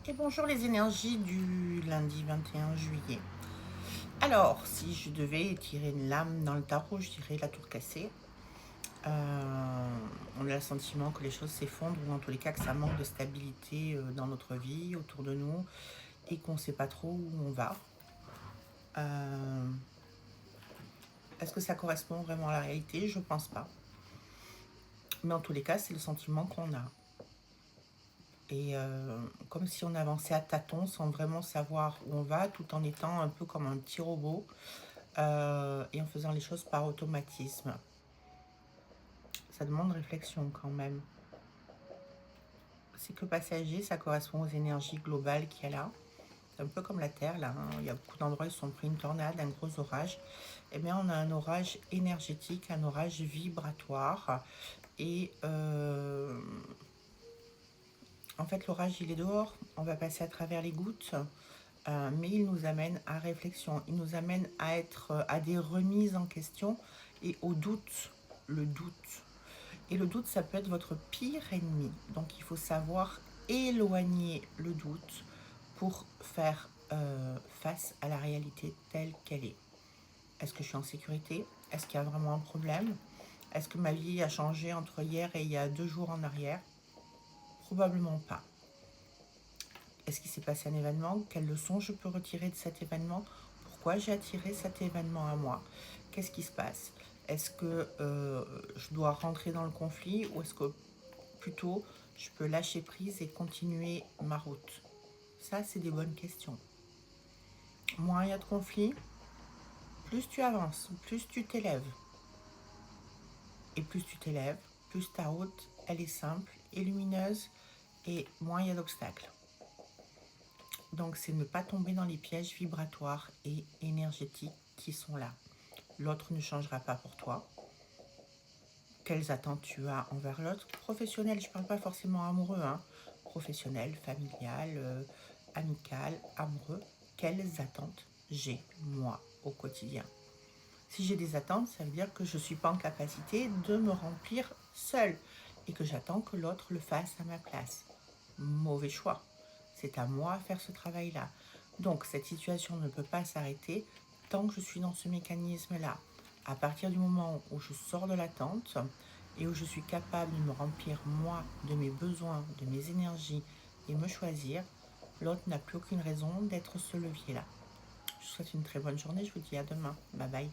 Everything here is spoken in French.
Et bonjour les énergies du lundi 21 juillet. Alors, si je devais tirer une lame dans le tarot, je dirais la tour cassée. On a le sentiment que les choses s'effondrent ou en tous les cas que ça manque de stabilité dans notre vie, autour de nous, et qu'on ne sait pas trop où on va. Est-ce que ça correspond vraiment à la réalité? Je pense pas. Mais en tous les cas, c'est le sentiment qu'on a. Et comme si on avançait à tâtons sans vraiment savoir où on va, tout en étant un peu comme un petit robot et en faisant les choses par automatisme. Ça demande réflexion quand même. C'est que passager, ça correspond aux énergies globales qu'il y a là. C'est un peu comme la Terre, là. Hein. Il y a beaucoup d'endroits où ils sont pris une tornade, un gros orage. Eh bien, on a un orage énergétique, un orage vibratoire. Et en fait, l'orage, il est dehors. On va passer à travers les gouttes. Mais il nous amène à réflexion. Il nous amène à être à des remises en question et au doute. Le doute. Et le doute, ça peut être votre pire ennemi. Donc il faut savoir éloigner le doute pour faire face à la réalité telle qu'elle est. Est-ce que je suis en sécurité? Est-ce qu'il y a vraiment un problème? Est-ce que ma vie a changé entre hier et il y a 2 jours en arrière? Probablement pas. Est-ce qu'il s'est passé un événement? Quelle leçon je peux retirer de cet événement? Pourquoi j'ai attiré cet événement à moi? Qu'est-ce qui se passe? Est-ce que je dois rentrer dans le conflit ou est-ce que plutôt je peux lâcher prise et continuer ma route? Ça, c'est des bonnes questions. Moins il y a de conflits, plus tu avances, plus tu t'élèves. Et plus tu t'élèves, plus ta route, elle est simple et lumineuse et moins il y a d'obstacles. Donc, c'est ne pas tomber dans les pièges vibratoires et énergétiques qui sont là. L'autre ne changera pas pour toi. Quelles attentes tu as envers l'autre? Professionnel, je ne parle pas forcément amoureux, hein. Professionnel, familial, amical, amoureux. Quelles attentes j'ai, moi, au quotidien? Si j'ai des attentes, ça veut dire que je ne suis pas en capacité de me remplir seule et que j'attends que l'autre le fasse à ma place. Mauvais choix. C'est à moi à faire ce travail-là. Donc, cette situation ne peut pas s'arrêter tant que je suis dans ce mécanisme-là. À partir du moment où je sors de l'attente et où je suis capable de me remplir, moi, de mes besoins, de mes énergies et me choisir, l'autre n'a plus aucune raison d'être ce levier-là. Je vous souhaite une très bonne journée. Je vous dis à demain. Bye bye.